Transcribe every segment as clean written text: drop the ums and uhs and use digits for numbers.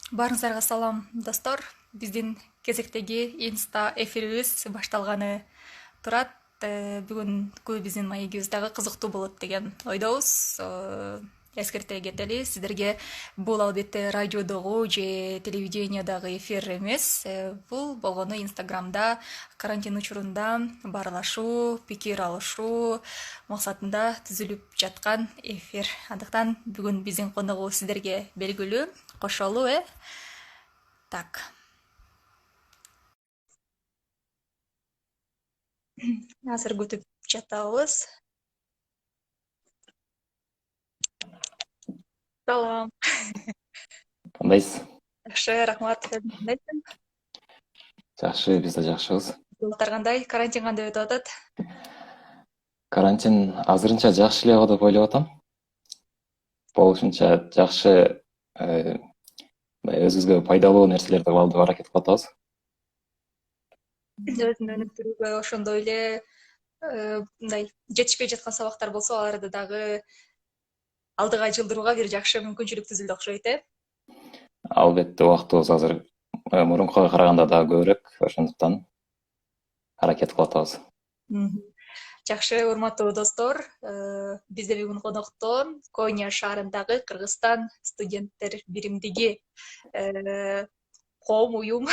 Барыңыздарга салам, достор. Биздин кезектеги инста эфирибиз башталганы турат. Бүгүнкү биздин маегибиз дагы кызыктуу болот деген ойдобуз. Эскерте кетели, сиздерге бул албетте радиодогу же телевидениядагы эфир эмес. Бул болгону Инстаграмда карантин учурунда баарлашуу, пикир алышуу максатында түзүлүп жаткан эфир. Андыктан бүгүн биздин коногу сиздерге белгилүү. Кошолу, Так, азыр күтүп жатабыз. Салам. Кандайсыз? Жакшы, рахмат. Кандайсың? Жакшы, биз да жакшыбыз. Булактар кандай? Карантин кандай өтүп атат? Карантин азырынча жакшы эле деп ойлоп атам. Болушунча жакшы өзүбүзгө пайдалуу нерселерди кылалы деп аракет кылып атабыз. Өзүн өнүктүрүүгө ошондой эле мындай жетишпей жаткан сабактар болсо, аларды дагы алдыга жылдырууга бир жакшы мүмкүнчүлүк түзүлдү окшойт, Албетте убактыбыз азыр мурункуга караганда дагы көбүрөөк, ошондуктан аракет кылып атабыз. Жакшы, урматтуу достор. Бизде бүгүн конокто Коnya шаарындагы Кыргызстан студенттер биримдиги коом уюм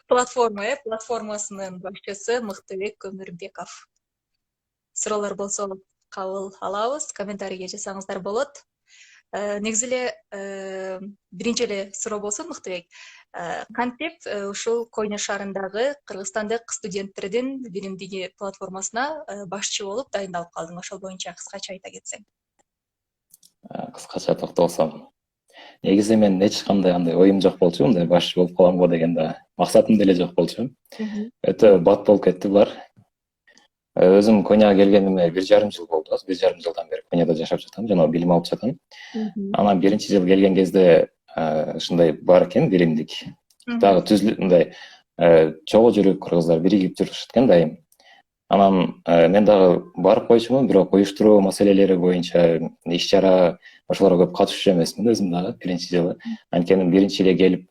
платформасынын башчысы Мыктыбек Көмүрбеков. Суроолор болсо кабыл алабыз, комментарийге жазсаңыздар болот. Негизи эле биринчи эле суроо болсун, Мыктыбек. Кантип ушул Коnya шаарындагы Кыргызстандык студенттердин биримдиги платформасына башчы болуп дайындалып калдың? Ошол боюнча кыскача айта кетсең. Кыскача токтолсом, негизи мен эч кандай андай оюм жок болчу, мындай башчы болуп каламго деген да максатым деле жок болчу. Өтө бат болуп кетти булар. Өзүм Конияга келгениме 1,5 жыл болду. 1,5 жылдан бери Конияда жашап жатам, жана билим алып жатам. Анан биринчи жыл келген кезде ушундай бар экен биримдик. Дагы түзүлүп мындай чогуу жүрүп кыргыздар биригип жүрүшөт экен дайым. Анан мен дагы барып койчумун, бирок уюштуруу маселелери боюнча иш чара ошолорго көп катышчу эмесмин өзүм дагы биринчи жылы. Анткени биринчи эле келип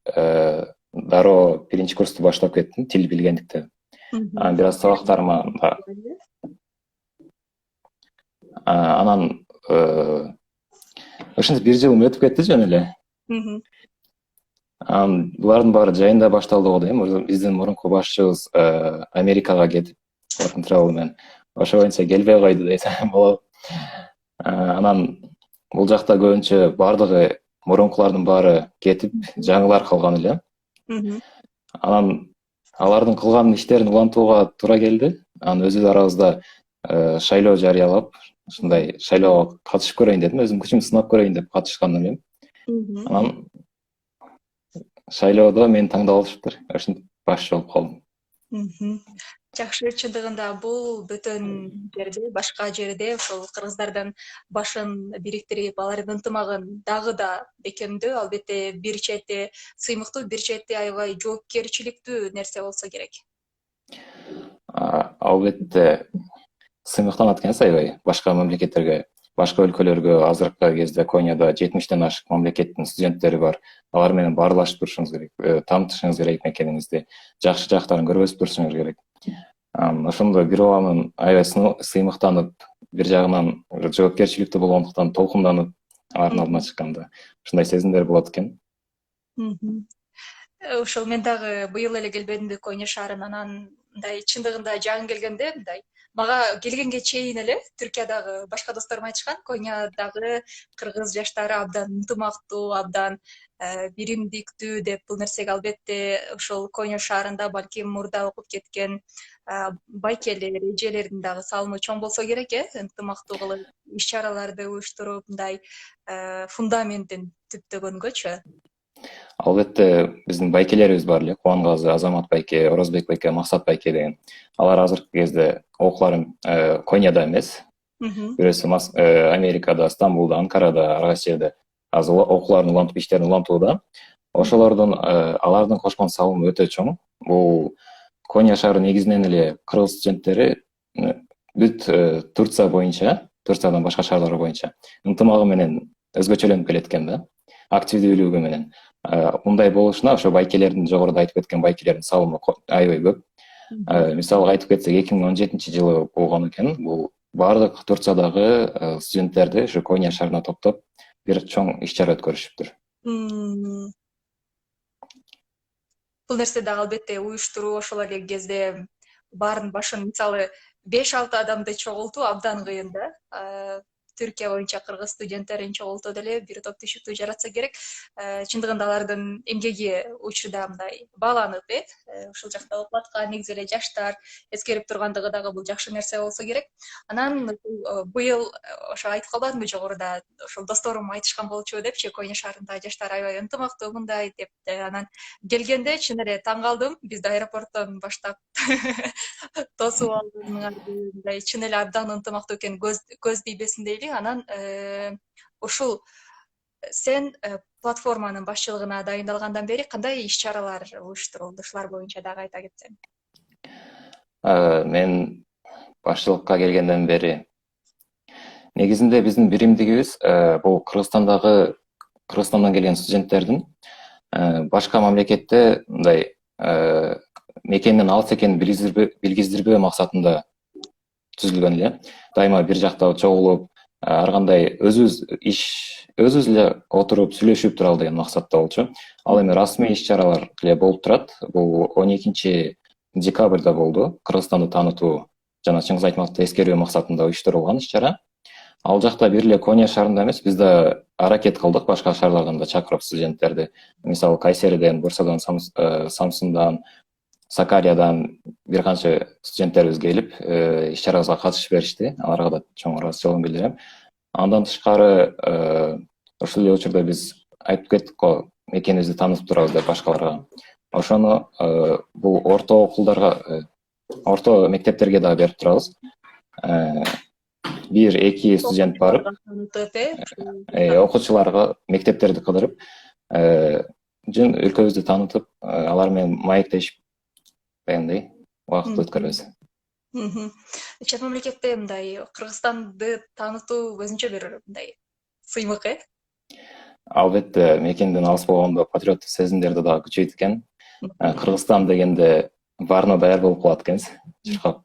дароо биринчи курсту баштап кеттим, тил билгендиктен. Анан бир аз сабактарыма анан ушинтип бир жыл өтүп кетти жөн эле. Анан булардын баары жайында башталды го дейм. Биздин мурунку башчыбыз Америкага кетип, work travel менен ошо боюнча келбей койду десем болот. Анан бул жакта көбүнчө баардыгы мурункулардын баары кетип, жаңылар калган эле. Анан алардын кылган иштерин улантууга туура келди. Анан өзүбүз арабызда шайлоо жарыялап, ушундай шайлоого катышып көрөйүн дедим. Өзүм күчүмдү сынап көрөйүн деп катышкан элем. Анан шайлоодо мени таңдап алышыптыр. Ошентип башчы болуп калдым. Жакшы, чындыгында бул бөтөн жерде, башка жерде ошол кыргыздардын башын бириктирип, алардын ынтымагын дагы да бекемдөө, албетте бир чети сыймыктуу, бир чети аябай жоопкерчиликтүү нерсе болсо керек. Албетте сыймыктанат экенсиз аябай башка мамлекеттерге, башка өлкөлөргө. Азыркы кезде Конияда 70тен ашык мамлекеттин студенттери бар. Алар менен баарлашып турушуңуз керек, таанытышыңыз керек мекенingizди, жакшы жактарын көргөзүп турушуңуз керек. Ошондо бир убагынан аябай сыймыктанып, бир жагынан жоопкерчиликтүү болгондуктан толкунданып, алардын алдына чыкканда ушундай сезимдер болот экен. Ошол мен дагы быйыл эле келбедимби Коnya шаарына. Анан мындай чындыгында жагым келгенде мындай мага келгенге чейин эле Түркиядагы башка досторум айтышкан, Конядагы кыргыз жаштары абдан ынтымактуу, абдан биримдиктүү деп. Бул нерсеге албетте ошол Коnya шаарында балким мурда окуп кеткен байкелер, эжелердин дагы салымы чоң болсо керек, ынтымактуу кылып, иш чараларды уюштуруп, мындай фундаментин түптөгөнгөчү. Албетте биздин байкелерибиз бар эле. Кубангазы, Азамат байке, Орозбек байке, Максат байке деген. Алар азыркы кезде окууларын Конияда эмес. Бирөөсү Америкада, Стамбулда, Анкарада, ар кайсы жерде азыр окууларын улантып, иштерин улантууда. Ошолордун алардын кошкон салымы өтө чоң. Бул Коnya шаары негизинен эле кыргыз студенттери бүт Турция боюнча, Турциядан башка шаарлар боюнча ынтымагы менен өзгөчөлөнүп келет экен да. активдүүлүгү менен. Мындай болушуна ошо байкелердин, жогоруда айтып кеткен байкелердин салымы аябай көп. Мисалга айтып кетсек, 2017-жылы болгон экен. Бул баардык Турциядагы студенттерди ушу Коня шаарына топтоп бир чоң иш-чара өткөрүшүптүр. Бул нерсе дагы албетте уюштуруу ошол эле кезде баардын башын, мисалы 5-6 адамды чогултуу абдан кыйын да. Түркия боюнча кыргыз студенттерин чогултуп эле бир топ түшүктүү жаратса керек. Чындыгында алардын эмгеги учурда мындай бааланып, ушул жакта окуп аткан негизи эле жаштар эскерип тургандыгы дагы бул жакшы нерсе болсо керек. Анан быйыл ошо айтып калбадымбы жогоруда, ошол досторум айтышкан болчу депчи, Коня шаарындагы жаштар аябай ынтымактуу мындай деп. Анан келгенде чын эле таң калдым. Бизди аэропорттон баштап тосуп алгандары мындай чын эле абдан ынтымактуу экен, көз тийбесин дейли. Анан ушул сен платформанын башчылыгына дайындалгандан бери кандай иш-чаралар уюштурулду? Ушулар боюнча дагы айта кетсең. Мен башчылыкка келгенден бери негизинде биздин биримдигибиз бул Кыргызстандан келген студенттердин башка мамлекетте мындай мекенинен алыс экенин билгиздирбөө максатында түзүлгөн эле. Дайыма бир жакта чогулуп, ар кандай өзүбүз эле отуруп сүйлөшүп туралы деген максатта болчу. Ал эми расмий иш-чаралар эле болуп турат. Бул 12-декабрда болду. Кыргызстанды таанытуу жана Чыңгыз Айтматовду эскерүү максатында уюштурулган иш-чара. Ал жакта бир эле Коня шаарында эмес, биз да аракет кылдык башка шаарлардан да чакырып студенттерди. Мисалы Кайсериден, Бурсадан, Самсундан, Сакариядан бир канча студенттерибиз келип, иш-чарабызга катышып беришти. Аларга да чоң ыраазычылыгымды билдирем. Андан тышкары, ошол эле учурда биз айтып кеттик го, мекенибизди таанытып турабыз деп башкаларга. Ошону бул орто окулдарга, орто мектептерге да берип турабыз. 1-2 студент барып, окуучуларга мектептерди кыдырып, жөн өлкөбүздү таанытып, алар менен маектешип баягындай убакыт өткөрөбүз. Чет мамлекетте мындай Кыргызстанды таанытуу өзүнчө бир мындай сыймык, Албетте, мекенден алыс болгондо патриоттук сезимдерди дагы күчөйт экен. Кыргызстан дегенде баарына даяр болуп калат экенсиз. Чуркап.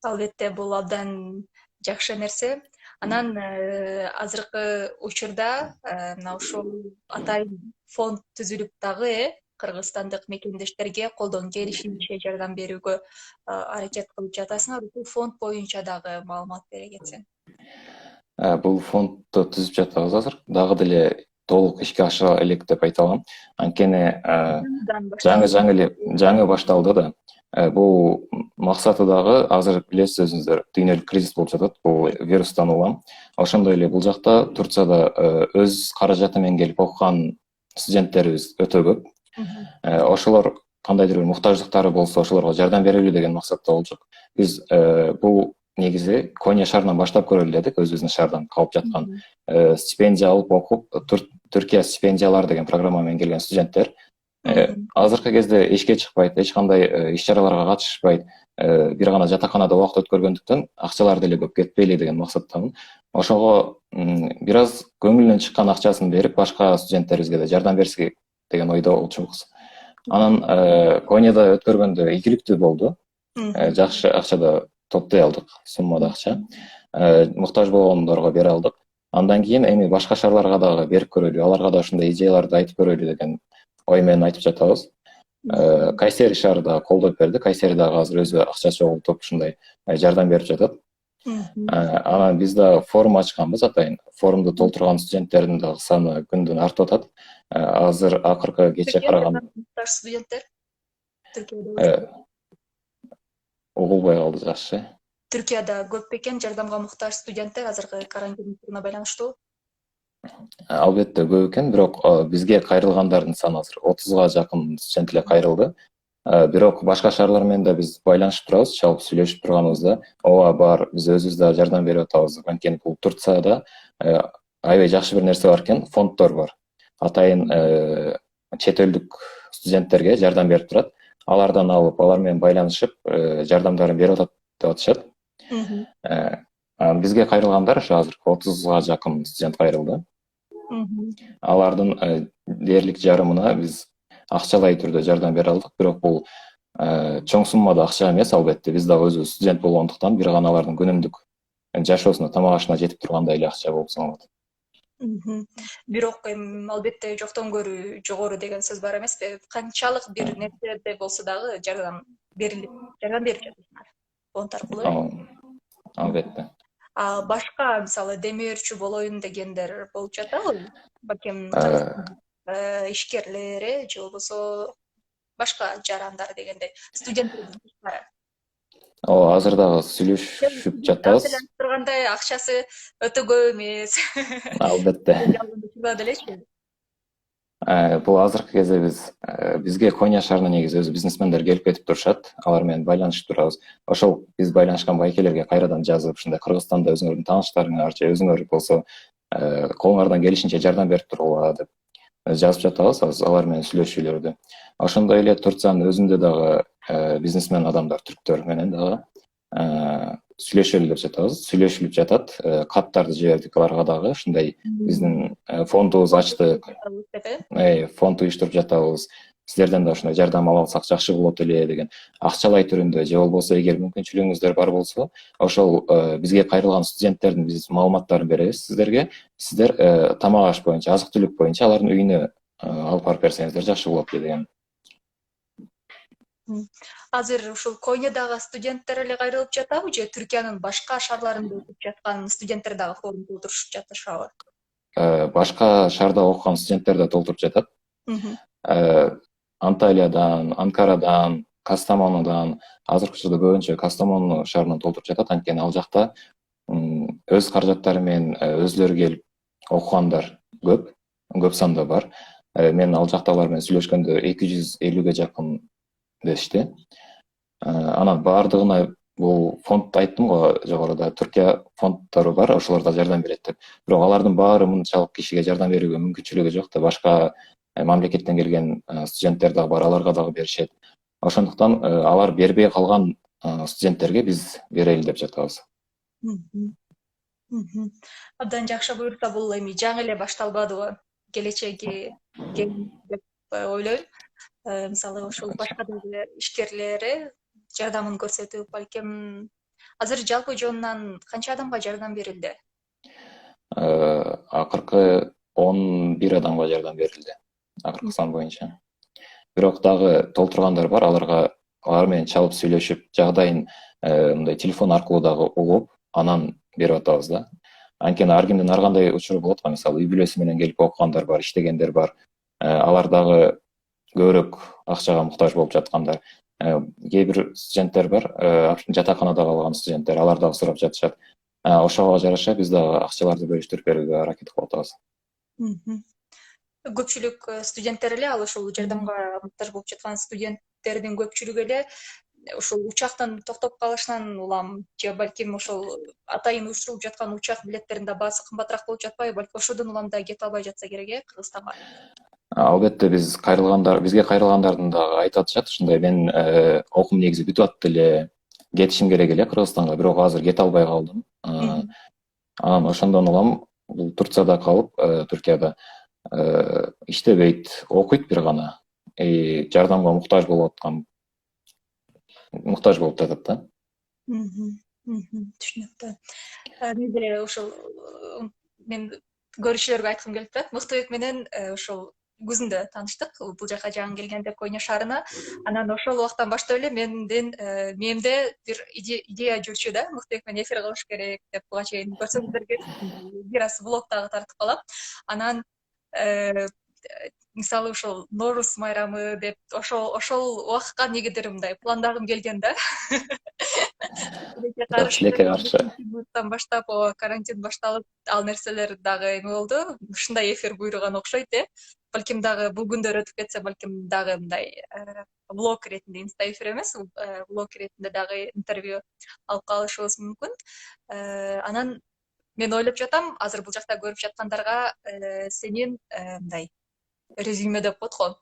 Албетте, бул абдан жакшы нерсе. Анан азыркы учурда мына ушул атайын фонд түзүлүп дагы кыргызстандык мекендештерге колдон келишинче жардам берүүгө аракет кылып жатасыңар. Бул фонд боюнча дагы маалымат бере кетсең. Бул фондду түзүп жатабыз азыр. Дагы деле толук ишке ашыра элек деп айта алам. Анткени жаңы башталды да. Бул максаты дагы азыр билесиз өзүңүздөр, дүйнөлүк кризис болуп жатат. Бул вирустан улам. Ошондой эле бул жакта Турцияда өз каражаты менен келип окуган студенттерибиз өтө көп. Ошолор кандайдыр бир муктаждыктары болсо, ошолорго жардам берели деген максатта болчук. Биз бул негизи Коня шаарынан баштап көрөлү дедик, өзүбүздүн шаардан калып жаткан стипендия алып окуп, Түркия стипендиялар деген программа менен келген студенттер азыркы кезде эшикке чыкпайт, эч кандай иш-чараларга катышпайт, бир гана жатаканада убакыт өткөргөндүктөн акчалар деле көп кетпейли деген максаттамын. Ошого бир аз көңүлүнөн чыккан акчасын берип, башка студенттерибизге да жардам берсек деген ойдо болчубуз. Анан Коняда өткөргөндө ийгиликтүү болду. Жакшы акча да топтой алдык, суммада акча. Муктаж болгондорго бере алдык. Андан кийин эми башка шаарларга дагы берип көрөлү, аларга да ушундай идеяларды айтып көрөлү деген ой менен айтып жатабыз. Кайсери шаары да колдоп берди. Кайсери дагы азыр өзү акча чогултуп ушундай жардам берип жатат. Анан биз да форум ачканбыз атайын. Форумду толтурган студенттердин дагы саны күндөн артып атат. Азыр акыркы кече караганда студенттер Түркияда угулбай калды жакшы. Түркияда көп экен жардамга муктаж студенттер азыркы карантиндин байланыштуу? Албетте көп экен, бирок бизге кайрылгандардын саны азыр 30га жакын студент эле кайрылды. Бирок башка шаарлар менен да биз байланышып турабыз, чалып сүйлөшүп турганыбызда, ооба бар, биз өзүбүз да жардам берип атабыз. Анткени бул Турцияда аябай жакшы бир нерсе бар экен, фонддор бар. Атайын чет элдик студенттерге жардам берип турат. Алардан алып, алар менен байланышып, жардамдарын берип атат деп атышат. Бизге кайрылгандар ошо азыр 30га жакын студент кайрылды. Алардын дээрлик жарымына биз акчалай түрдө жардам бере алдык, бирок бул чоң суммада акча эмес албетте. Биз дагы өзүбүз студент болгондуктан бир гана алардын күнүмдүк жашоосуна, тамак ашына жетип тургандай эле акча болуп саналат. Бирок албетте жоктон көрүү жогору деген сөз бар эмеспи? Канчалык бир нерседе болсо дагы жардам берип жатасыңар фонд аркылуу. Албетте. Башка мисалы демөөрчү болоюн дегендер болуп жатабы? Балким ишкерлери же болбосо башка жарандар дегендей студенттердин башкары. Азыр дагы сүйлөшүп жатабыз. Тургандай акчасы өтө көп эмес. Албетте. Делечи. Бул азыркы кезде бизге Коnya шаарына негизи өзү бизнесмендер келип кетип турушат. Алар менен байланышып турабыз. Ошол биз байланышкан байкелерге кайрадан жазып, ушундай Кыргызстанда өзүңөрдүн тааныштарыңар же өзүңөр болсо колуңардан келишинче жардам берип тургула деп жазып жатабыз. Алар менен сүйлөшүүлөрдү. Ошондой эле Турциянын өзүндө дагы бизнесмен адамдар, түрктөр менен дагы сүйлөшүлүп жатат. Каттарды жибердик аларга дагы, ушундай биздин фондубуз ачтык. Фонд уюштуруп жатабыз. Сиздерден да ушундай жардам ала алсак жакшы болот эле деген акчалай түрүндө же болбосо эгер мүмкүнчүлүгүңүздөр бар болсо, ошол бизге кайрылган студенттердин биз маалыматтарын беребиз сиздерге. Сиздер тамак аш боюнча, азык-түлүк боюнча алардын үйүнө алып барып берсеңиздер жакшы болот деген. Азыр ушул Конядагы студенттер эле кайрылып жатабы же Түркиянын башка шаарларында окуп жаткан студенттер дагы форму толтурушуп жатышабы? Башка шаарда окуган студенттер да толтуруп жатат. Анталиядан, Анкарадан, Кастамонудан, азыркы учурда көбүнчө Кастамону шаарынан толтуруп жатат. Анткени ал жакта өз каражаттары менен өзүлөрү келип окугандар көп санда бар. Мен ал жакта алар менен сүйлөшкөндө 250-ге жакын дешти. Анан баардыгына бул фонд айттым го жогоруда, Түркия фонддору бар, ошолор да жардам берет деп. Бирок алардын баары мынчалык кишиге жардам берүүгө мүмкүнчүлүгү жок да. Башка мамлекеттен келген студенттер дагы бар, аларга дагы беришет. Ошондуктан алар бербей калган студенттерге биз берели деп жатабыз. Абдан жакшы. Буюрса бул эми жаңы эле башталбадыбы? Келечеги кең деп ойлойм. Мисалы ошол башка дагы ишкерлери жардамын көрсөтүп, балким азыр жалпы жонунан канча адамга жардам берилди? Акыркы 11 адамга жардам берилди. Акыркы сан боюнча. Бирок дагы толтургандар бар, алар менен чалып сүйлөшүп, жагдайын мындай телефон аркылуу дагы угуп, анан берип атабыз да. Анткени ар кимдин ар кандай учуру болот го, мисалы үй бүлөсү менен келип окугандар бар, иштегендер бар. Алар дагы көбүрөөк акчага муктаж болуп жаткандар. Кээ бир студенттер бар, жатаканада калган студенттер, алар дагы сурап жатышат. Ошого жараша биз дагы акчаларды бөлүштүрүп берүүгө аракет кылып атабыз. Көпчүлүк студенттер эле ал ушул жардамга муктаж болуп жаткан студенттердин көпчүлүгү эле ушул учактын токтоп калышынан улам же балким ошол атайын уюштурулуп жаткан учак билеттеринин да баасы кымбатыраак болуп жатпайбы? Балким ошодон улам да кете албай жатса керек Кыргызстанга. Албетте бизге кайрылгандардын дагы айтып атышат ушундай: мен окуум негизи бүтүп атты эле, кетишим керек эле Кыргызстанга, бирок азыр кете албай калдым. Анан ошондон улам бул Турцияда калып, Түркияда иштебейт, окуйт бир гана. Жардамга муктаж болуп жатат да. Түшүнүктүү. Мен деле ошол мен көрүүчүлөргө айткым келип турат. Мыктыбек менен ошол күзүндө тааныштык. Бул жака жаңы келгенде Коnya шаарына. Анан ошол убактан баштап эле менден бир идея жүрчү да, Мыктыбек менен эфир кылыш керек деп, буга чейин көрсөңүздөр бир аз блог дагы тартып калам. Анан мисалы ошол Нооруз майрамы деп ошол убакытка негедир мындай пландагым келген да. Тилекке каршы. Баштап карантин башталып, ал нерселер дагы эме болду. Ушундай эфир буйруган окшойт. Балким дагы бул күндөр өтүп кетсе, балким дагы мындай блог иретинде, инста эфир эмес, блог иретинде дагы интервью алып калышыбыз мүмкүн. Анан мен ойлоп жатам, азыр бул жакта көрүп жаткандарга сенин мындай резюме деп коет го,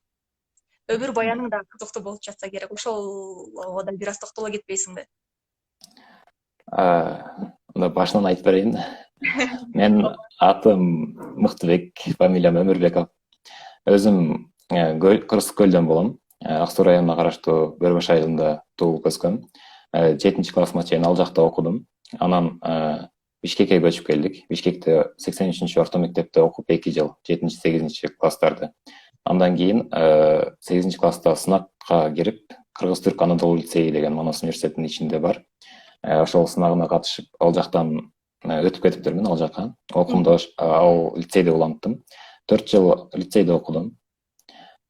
өмүр баяның да кызыктуу болуп жатса керек. Ошолго да бир аз токтоло кетпейсиңби? Башынан айтып берейин. Мен атым Мыктыбек, фамилиям Өмүрбеков. Өзүм Кыргыз көлдөн болом. Ак Суу районуна караштуу Бөрбөш айылында туулуп өскөм. 7-классыма чейин ал жакта окудум. Анан Бишкекке көчүп келдик. Бишкекте 83-чү орто мектепте окуп 2 жыл, 7-8 класстарды. Андан кийин 8 класста сынакка кирип, Кыргыз-Түрк Анадолу лицейи деген Манас университетинин ичинде бар. Ошол сынагына катышып, ал жактан өтүп кетиптирмин ал жака. Окуумду ал лицейде уланттым. 4 жыл лицейде окудум.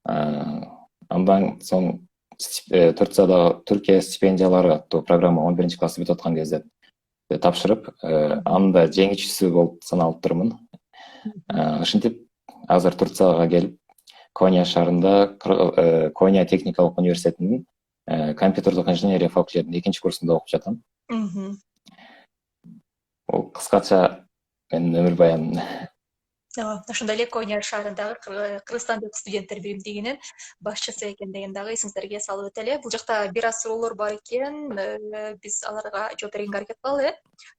Андан соң Турциядагы Түркия стипендиялары аттуу программа 11-классты бүтүп аткан кезде тапшырып, анда жеңүүчүсү болуп саналыптырмын. Ошентип азыр Турцияга келип, Коnya шаарында Коnya техникалык университетинин компьютердик инженерия факультетинин 2-курсунда окуп жатам. Бул кыскача менин өмүр баяным. Ошондой эле Коnya шаарындагы Кыргызстандык студенттер биримдигинин башчысы экен деген дагы эсиңиздерге салып өтөлү. Бул жакта бир аз суроолор бар экен. Биз аларга жооп беренге аракет кылалы.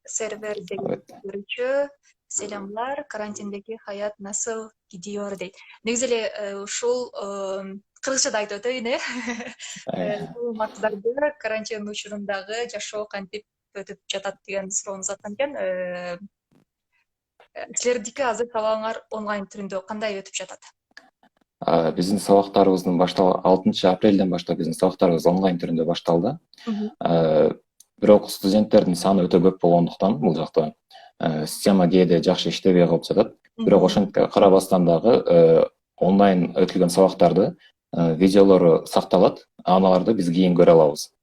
Сервер деген көрүүчү. Selamlar, karantindeki hayat nasıl gidiyor дейт. Негизи эле ушул кыргызча да айтып өтөйүн максаттарды карантин учурундагы жашоо кантип өтүп жатат деген суроону аткан экен. Силердики азыр сабагыңар онлайн түрүндө кандай өтүп жатат? Биздин сабактарыбыздын 6 апрелден баштап биздин сабактарыбыз онлайн түрүндө башталды. Бирок студенттердин саны өтө көп болгондуктан бул жакта система кээде жакшы иштебей калып жатат. Бирок ошентке карабастан дагы онлайн өтүлгөн сабактарды видеолору сакталат, аналарды биз кийин көрө алабыз.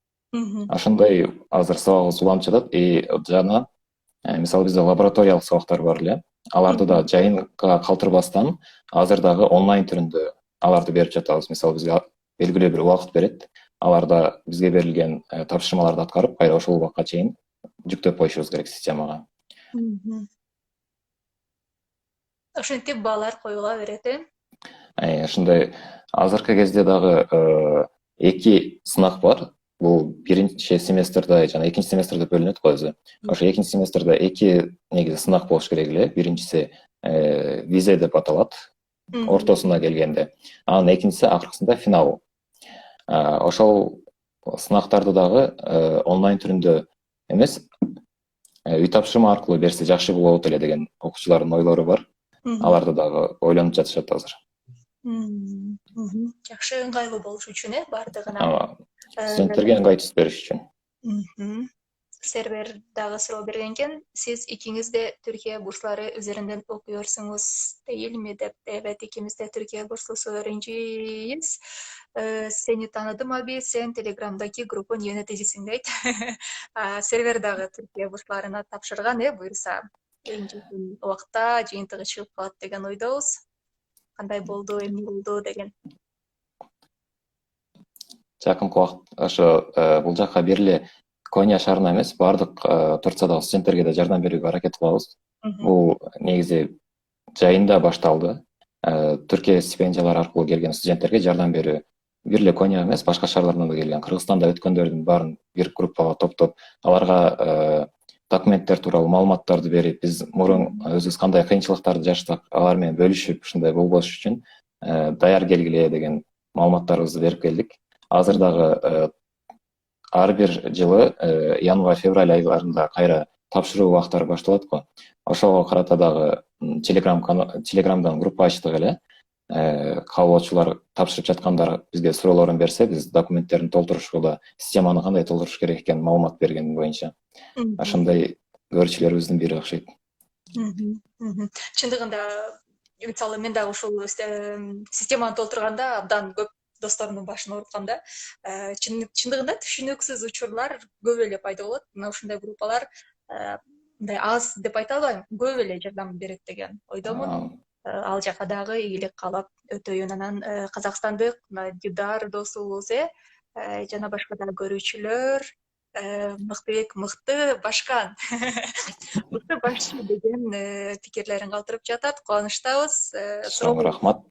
Ошондой азыр сабагыбыз уланып жатат. Жана мисалы бизде лабораториялык сабактар бар эле. Аларды да жайынга калтырбастан азыр дагы онлайн түрүндө аларды берип жатабыз. Мисалы бизге белгилүү бир убакыт берет. Аларда бизге берилген тапшырмаларды аткарып, кайра ошол убакка чейин жүктөп коюшубуз керек системага. Ошентип баалар коюла берет. Ошондой азыркы кезде дагы 2 сынак бар. Бул биринчи семестрде жана экинчи семестрде бөлүнөт го өзү. Ошо экинчи семестрде 2 негизи сынак болуш керек эле. Биринчиси визе деп аталат, ортосуна келгенде. Анан экинчиси акыркысында финал. Ошол сынактарды дагы онлайн түрүндө эмес, үй тапшырма аркылуу берсе жакшы болот эле деген окуучулардын ойлору бар. Аларды дагы ойлонуп жатышат азыр. Жакшы, ыңгайлуу болуш үчүн бардыгына. Студенттерге ыңгайтуу бериш үчүн. Сервер дагы суроо берген экен. Сиз икиңиз де Түркия бурслары üzerinden окуyorsunuz değil mi деп. Evet, ikimiz de Türkiye burslusu öğrenciyiz. Seni tanıdım abi. Sen Telegram'daki grubun yöneticisin deyт. Сервер дагы Түркия бурсларына тапшырган, буюрса эң жакын убакта жыйынтыгы чыгып калат деген ойдобуз. Кандай болду, эмне болду деген. Жакынкы убакыт ошо бул жакка бериле Коnya шаарына эмес, бардык Турциядагы студенттерге да жардам берүүгө аракет кылабыз. Бул негизи жайында башталды. Түркия стипендиялары аркылуу келген студенттерге жардам берүү. Бир эле Коnya эмес, башка шаарлардан да келген. Кыргызстанда өткөндөрдүн баарын бир группага топтоп, аларга документтер тууралуу маалыматтарды берип, биз мурун өзүбүз кандай кыйынчылыктарды жаштык, алар менен бөлүшүп, ушундай болбош үчүн даяр келгиле деген маалыматтарыбызды берип келдик. Азыр дагы ар бир жылы январь-февраль айларында кайра тапшыруу убактары башталат го. Ошого карата дагы Телеграмдан группа ачтык эле. Каалоочулар тапшырып жаткандар бизге суроолорун берсе, биз документтерин толтурушууда системаны кандай толтуруш керек экенин маалымат берген боюнча. Ошондой көрүүчүлөрүбүздүн бири окшойт. Чындыгында, мисалы мен дагы ушул системаны толтурганда абдан көп досторумдун башын ооруткан да. Чындыгында түшүнүксүз учурлар көп эле пайда болот. Мына ушундай группалар мындай аз деп айта албайм, көп эле жардам берет деген ойдомун. Ал жака дагы ийгилик каалап өтөйүн. Анан казакстандык Дидар досубуз жана башка да көрүүчүлөр Мыктыбек мыкты башкан. Мыкты башчы деген пикирлерин калтырып жатат. Кубанычтабыз. Рахмат.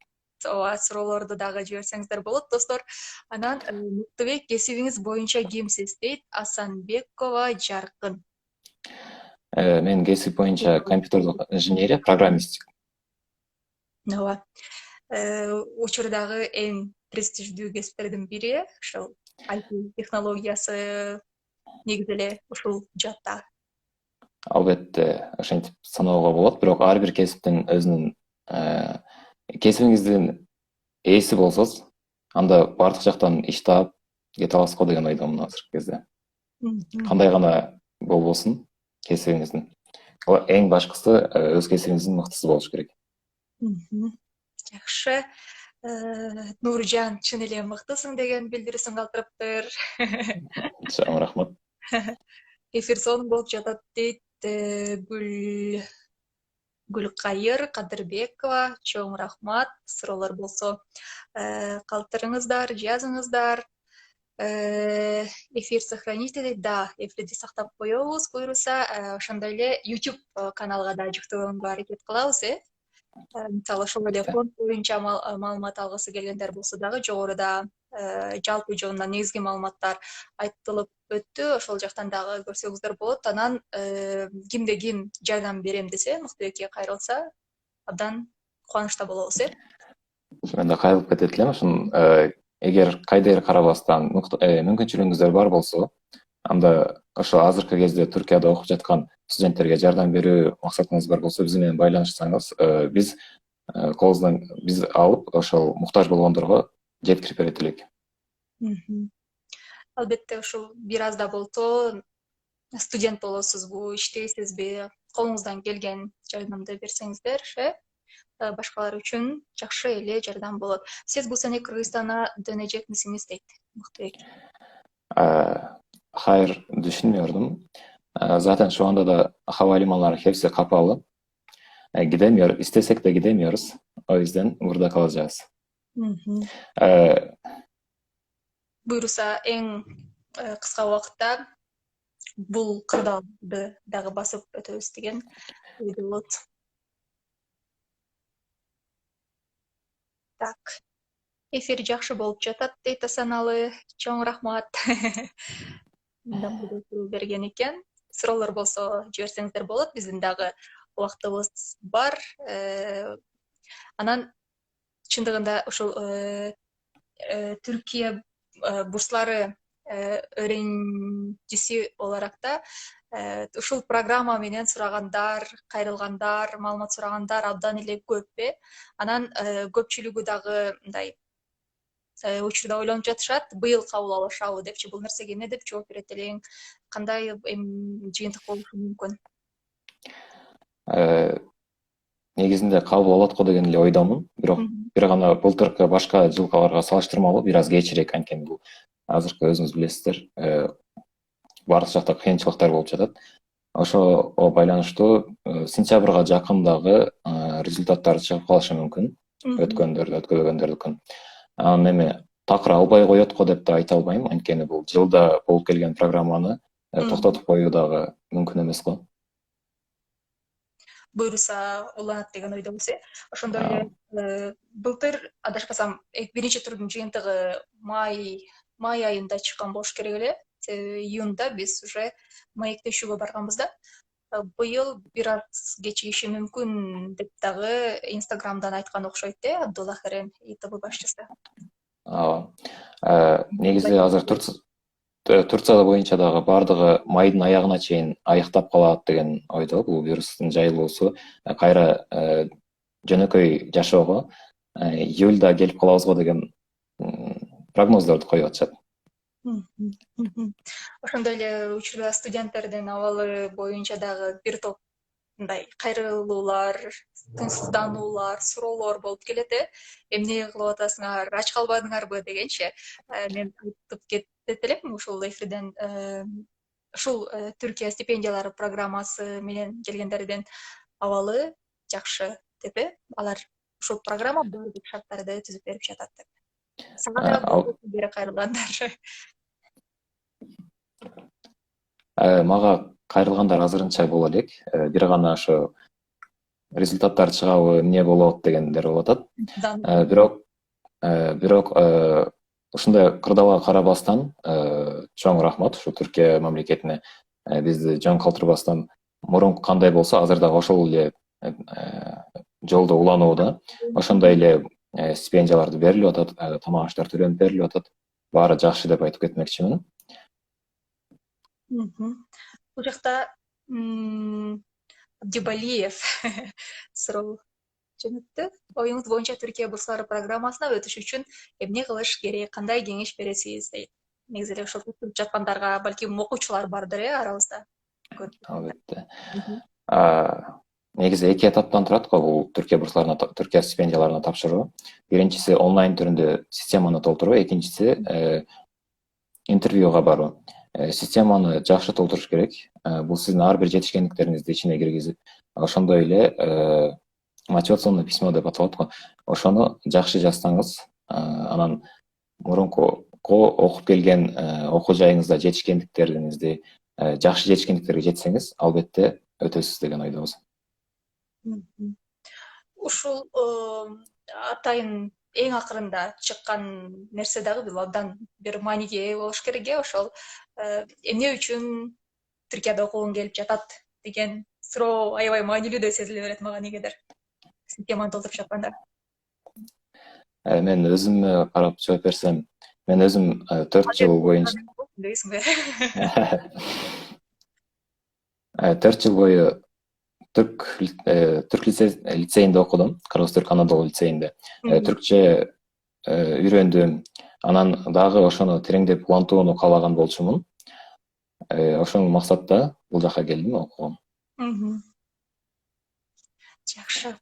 Суроолорду дагы жиберсеңиздер болот, достор. Анан Мыктыбек, кесибиңиз боюнча кимсиз дейт Асанбекова Жаркын. Мен кесип боюнча компьютердик инженерия, программистик. Ооба. Учурдагы эң престиждүү кесиптердин бири ошол IT технологиясы негизи эле ушул жаатта. Албетте ошентип саноого болот, бирок ар бир кесиптин өзүнүн кесибиңиздин ээси болсоңуз, анда бардык жактан иш таап кете аласыз го деген ойдомун азыркы кезде. Кандай гана болбосун кесибиңиздин. Эң башкысы өз кесибиңиздин мыктысы болуш керек. Жакшы. Нуржан, чын эле мыктысың деген билдирүүсүн калтырыптыр. Чоң рахмат. Эфир сонун болуп жатат дейт Гүлкайыр Кадырбекова. Чоң рахмат. Суроолор болсо калтырыңыздар, жазыңыздар. Эфир сохраните дейт. Да, эфирди сактап коебуз буюрса. Ошондой эле YouTube каналга да жүктөгөнгө аракет кылабыз, мисалы ошол эле фонд боюнча маалымат алгысы келгендер болсо дагы жогоруда жалпы жөнүндө негизги маалыматтар айтылып өттү. Ошол жактан дагы көрсөңүздөр болот. Анан кимде ким жардам берем десе, Муктубекке кайрылса, абдан кубанычта болобуз, Мен да кайрылып кетет элем. Ошон эгер кайдыр карабастан мүмкүнчүлүгүңүздөр бар болсо, анда ошо азыркы кезде Түркияда окуп жаткан студенттерге жардам берүү максатыңыз бар болсо, биз менен байланышсаңыз, биз колубуздан биз алып, ошол муктаж болгондорго жеткирип берет элек. Албетте ушул бир аз да болсо студент болосузбу, иштейсизби, колуңуздан келген жардамды берсеңиздер, башкалар үчүн жакшы эле жардам болот. Сиз бул сene Кыргызстана дөнөжекмисиңиз дейт Муктубек. Хайыр, düşünmüyordum. Zaten şu anda da havalimanları hepsi kapalı. Gidemiyoruz, istesek de gidemiyoruz. O yüzden burada kalacağız. Буюрса эң кыска убакытта бул кырдаалды дагы басып өтөбүз деген ойдо болот. Так. Эфир жакшы болуп жатат дейт Асаналы. Чоң рахмат. Мындан суроо берген экен. Суроолор болсо жиберсеңиздер болот. Биздин дагы убактыбыз бар. Анан чындыгында ушул Түркия бурслары өренчиси olarak да ушул программа менен сурагандар, кайрылгандар, маалымат сурагандар абдан эле көп. Анан көпчүлүгү дагы мындай учурда ойлонуп жатышат, быйыл кабыл алышабы депчи, бул нерсеге эмне деп жооп берет элең, кандай жыйынтык болушу мүмкүн? Негизинде кабыл алат го деген эле ойдомун, бирок бир гана былтыркы башка жылкыларга салыштырмалуу бир аз кечирээк, анткени бул азыркы өзүңүз билесиздер, бардык жакта кыйынчылыктар болуп жатат. Ошого байланыштуу сентябрга жакын дагы результаттар чыгып калышы мүмкүн, өткөндөр. Анан эми такыр албай коет го деп да айта албайм, анткени бул жылда болуп келген программаны токтотуп коюу дагы мүмкүн эмес го. Буюрса уланат деген ойдобуз. Ошондой эле былтыр адашпасам биринчи турдун жыйынтыгы май айында чыккан болуш керек эле. Июнда биз уже маектешүүгө барганбыз да. Быйыл бир аз кечигиши мүмкүн деп дагы Инстаграмдан айткан окшойт, Абдулла Керем, ИТБ башчысы. Негизи азыр Турция боюнча дагы бардыгы майдын аягына чейин аяктап калат деген ойдо. Бул вирустун жайылуусу кайра жөнөкөй жашоого июлда келип калабызго деген прогноздорду коюп атышат. Ошондой эле учурда студенттердин абалы боюнча дагы бир топ мындай кайрылуулар, тынчсыздануулар, суроолор болуп келет. Эмне кылып атасыңар, ач калбадыңарбы дегенчи. Мен айтып кетет элем ушул эфирден ушул Түркия стипендиялары программасы менен келгендердин абалы жакшы деп. Алар ушул программа баардык шарттарды түзүп берип жатат деп. Сага да бери кайрылгандар. Мага кайрылгандар азырынча боло элек. Бир гана ошо результаттар чыгабы, эмне болот дегендер болуп атат. Бирок ушундай кырдаалга карабастан чоң рахмат ушу Түркия мамлекетине бизди жөн калтырбастан мурунку кандай болсо азыр дагы ошол эле жолдо уланууда. Ошондой эле стипендияларды берилип атат, тамак аштар төлөнүп берилип атат. Баары жакшы деп айтып кетмекчимин. Бул жакта Абдибалиев суроо жөнөттү. Оюңуз боюнча Түркия бурслары программасына өтүш үчүн эмне кылыш керек, кандай кеңеш бересиз дейт. Негизи эле ошол өтүп жаткандарга балким окуучулар бардыр арабызда. Албетте. Негизи 2 этаптан турат го бул Түркия стипендияларына тапшыруу. Биринчиси онлайн түрүндө системаны толтуруу, экинчиси интервьюга баруу. Системаны жакшы толтуруш керек. Бул сиздин ар бир жетишкендиктериңизди ичине киргизип, ошондой эле мотивационный письмо деп аталат го. Ошону жакшы жазсаңыз, анан мурунку окуп келген окуу жайыңызда жетишкендиктериңизди жакшы жетишкендиктерге жетсеңиз, албетте өтөсүз деген ойдобуз. Ушул атайын эң акырында чыккан нерсе дагы бул абдан бир мааниге ээ болуш керек. Ошол эмне үчүн Түркияда окугуң келип жатат деген суроо аябай маанилүү деп сезиле берет мага негедир. Системаны толтуруп жатканда. Мен өзүмө карап жооп берсем, мен өзүм 4 жыл боюнча 4 жыл бою түрк лицейинде окудум, Кыргыз-Түрк Анадолу лицейинде. Түркчө үйрөндүм. Анан дагы ошону тереңдеп улантууну каалаган болчумун. Ошол максатта бул жака келдим, окугум. Жакшы.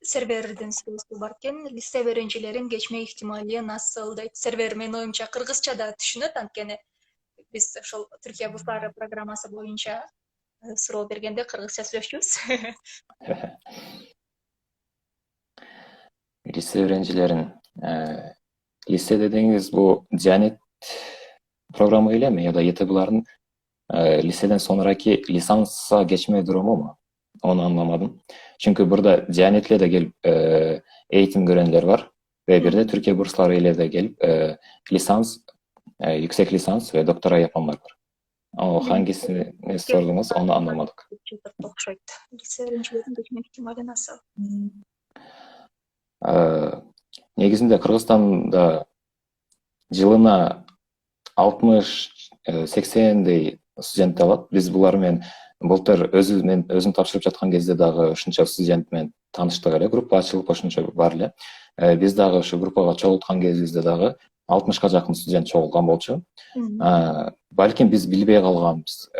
Сервердин сүрөсү бар экен. Лицей öğrencilerin geçme ihtimali nasıl дейт. Сервер менин оюмча кыргызча да түшүнөт, анткени биз ошол Түркия бурслары программасы боюнча суроо бергенде кыргызча сүйлөшчүбүз. Лицей öğrencilerin лицей дегениңиз бул Дианет программа элеми я да YTB'лардын лицейден сонраки лисансга geçme durumу? Onu anlamadım. Çünkü burada Diyanet ile de gelip eğitim görenler var ve bir de Türkiye bursları ile de gelip lisans, yüksek lisans ve doktora yapanlar var. Ama hangisini sordunuz onu anlamadık. Негизинде Кыргызстанда жылына 60-80 студент алат. Биз булар менен былтыр өзүм тапшырып жаткан кезде дагы ушунча студент менен тааныштык эле, группа ачылып ошончо бар эле. Биз дагы ушу группага чогулткан кезибизде дагы 60ка жакын студент чогулган болчу. Балким биз билбей калганбыз,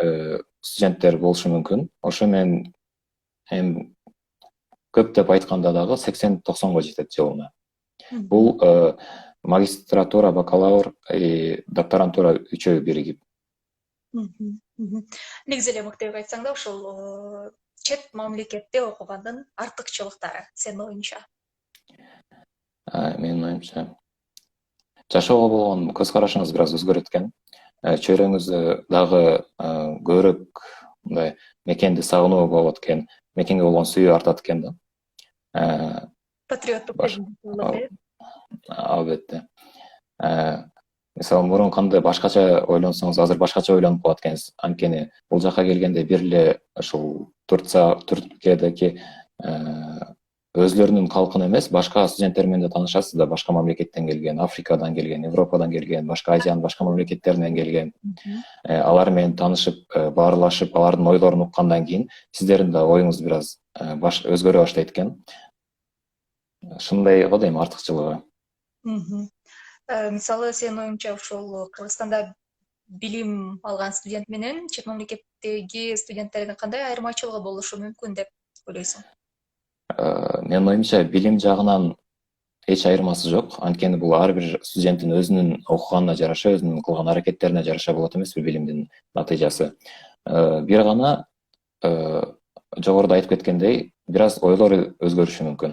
студенттер болушу мүмкүн. Ошо менен эми көп деп айтканда дагы 80-90го жетет жылына. Бул магистратура, бакалавр, докторантура үчөө биригип. Негизи эле мыктеп айтсаң да, ошол чет мамлекетте окугандын артыкчылыктары сенин оюңча? Менин оюмча жашоого болгон көз карашыңыз бир аз өзгөрөт экен. Чөйрөңүздө дагы көбүрөөк мындай мекенди сагынуу болот экен, мекенге болгон сүйүү артат экен да. Патриоттук болот. Албетте. Мисалы мурун кандай башкача ойлонсоңуз, азыр башкача ойлонуп калат экенсиз. Анткени бул жака келгенде бир эле ушул Түркиядеги өзлөрүнүн калкын эмес, башка студенттер менен да таанышасыз да, башка мамлекеттен келген, Африкадан келген, Европадан келген, башка Азиянын башка мамлекеттеринен келген. Алар менен таанышып, баарлашып, алардын ойлорун уккандан кийин сиздердин да оюңуз бир аз өзгөрө баштайт экен. Ушундай го дейм артыкчылыгы. Мисалы сенин оюңча ушул Кыргызстанда билим алган студент менен чет мамлекеттеги студенттердин кандай айырмачылыгы болушу мүмкүн деп ойлойсуң? Менин оюмча билим жагынан эч айырмасы жок. Анткени бул ар бир студенттин өзүнүн окуганына жараша, өзүнүн кылган аракеттерине жараша болот эмеспи билимдин натыйжасы. Бир гана жогоруда айтып кеткендей, бир аз ойлор өзгөрүшү мүмкүн.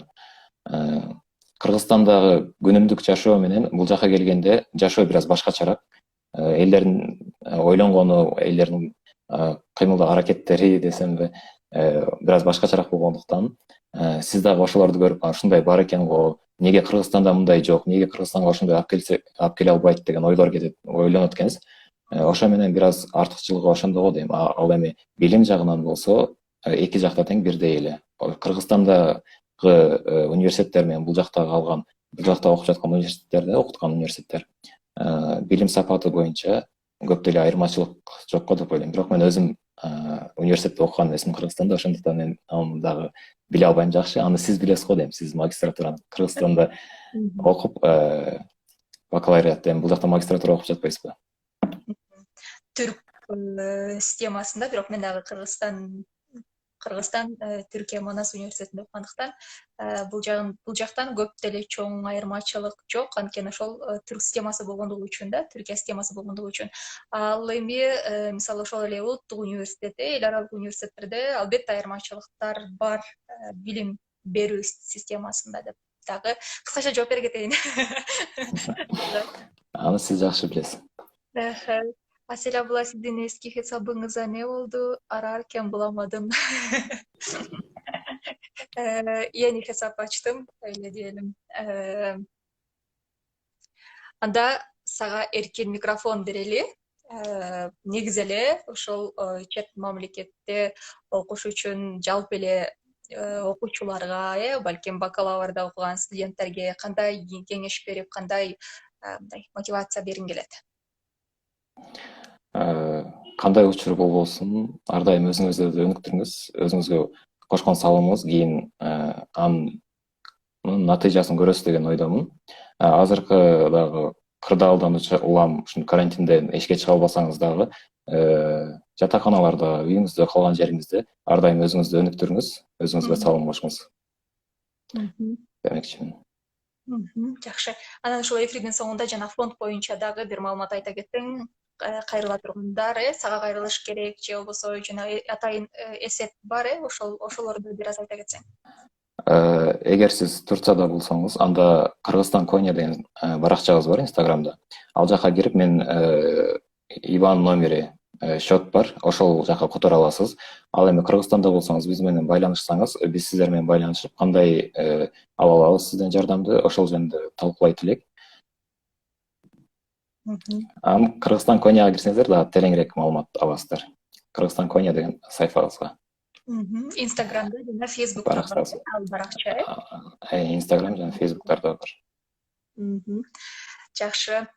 Кыргызстандагы күнүмдүк жашоо менен бул жака келгенде жашоо бир аз башкачараак. Элдердин ойлонгону, элдердин кыймылдагы аракеттери десемби, бир аз башкачараак болгондуктан сиз дагы ошолорду көрүп, ушундай бар экен го, эмнеге Кыргызстанда мындай жок, эмнеге Кыргызстанга ошондой алып келе албайт деген ойлор кетет, ойлонот экенсиз. Ошо менен бир аз артыкчылыгы ошондо го дейм. Ал эми билим жагынан болсо, эки жакта тең бирдей эле. Кыргызстандагы университеттер менен бул жакта окуп жаткан университеттерде окуткан университеттер билим сапаты боюнча көп деле айырмачылык жок го деп ойлойм. Бирок мен өзүм университетте окуган эсим Кыргызстанда, ошондуктан мен аны дагы биле албайм жакшы. Аны сиз билесиз го дейм. Сиз магистратураны Кыргызстанда окуп, бакалавриат эми бул жакта магистратура окуп жатпайсызбы? Түрк системасында, бирок мен дагы Кыргызстан Түркия Манас университетинде окугандыктан бул жактан көп деле чоң айырмачылык жок. Анткени ошол түрк системасы болгондугу үчүн да, Түркия системасы болгондугу үчүн. Ал эми мисалы ошол эле улуттук университетте, эл аралык университеттерде албетте айырмачылыктар бар билим берүү системасында деп дагы кыскача жооп бере кетейин. Аны сиз жакшы билесиз. Асель абла, сиздин эски хесабыңызда не болду? Арарken буламадым. Yeni hesap açtım, öyle diyelim. Анда сага эркин микрофон берели. Негизи эле ошол чет мамлекетте окуш үчүн жалпы эле окуучуларга, балким бакалаврда окуган студенттерге кандай кеңеш берип, кандай мындай мотивация бергиң келет? Кандай учур болбосун, ар дайым өзүңүздү өнүктүрүңүз, өзүңүзгө кошкон салымыңыз, кийин анын натыйжасын көрөсүз деген ойдомун. Азыркы дагы кырдаалдан улам ушул карантинден эшикке чыга албасаңыз дагы жатаканаларда, үйүңүздө калган жериңизде ар дайым өзүңүздү өнүктүрүңүз, өзүңүзгө салым кошуңуз демекчимин. Жакшы. Анан ушул эфирдин соңунда жана фонд боюнча дагы бир маалымат айта кетсең, кайрыла тургандар, сага кайрылыш керек же болбосо жана атайын эсеп бар, ошолорду бир аз айта кетсең. Эгер сиз Турцияда болсоңуз, анда Кыргызстан Коня деген баракчабыз бар Инстаграмда. Ал жака кирип мен IBAN номери, счет бар, ошол жака которо аласыз. Ал эми Кыргызстанда болсоңуз, биз менен байланышсаңыз, биз сиздер менен байланышып, кандай ала алабыз сизден жардамды, ошол жөнүндө талкуулайт элек. Кыргызстан Коняга кирсеңиздер дагы тереңирээк маалымат аласыздар. Кыргызстан Коня деген сайфабызга. Инстаграмда жана Фейсбукта бар, ал баракча. Инстаграм жана Фейсбуктарда бар. Жакшы.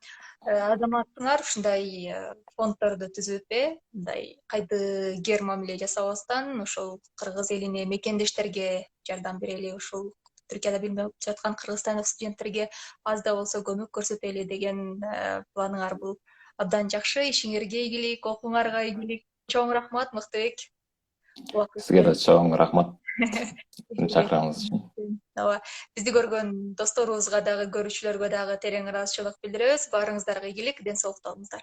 Азаматтыңар ушундай фонддорду түзүп, мындай кайдыгер мамиле жасабастан ошол кыргыз элине, мекендештерге жардам берели, ушул Түркияда билим алып жаткан кыргызстандык студенттерге аз да болсо көмөк көрсөтөлү деген планыңар бул абдан жакшы. Ишиңерге ийгилик, окууңарга ийгилик. Чоң рахмат, Мыктыбек. Сизге да чоң рахмат чакырганыңыз үчүн. Ооба, бизди көргөн досторубузга дагы, көрүүчүлөргө дагы терең ыраазычылык билдиребиз. Баарыңыздарга ийгилик, ден соолукта болуңуздар.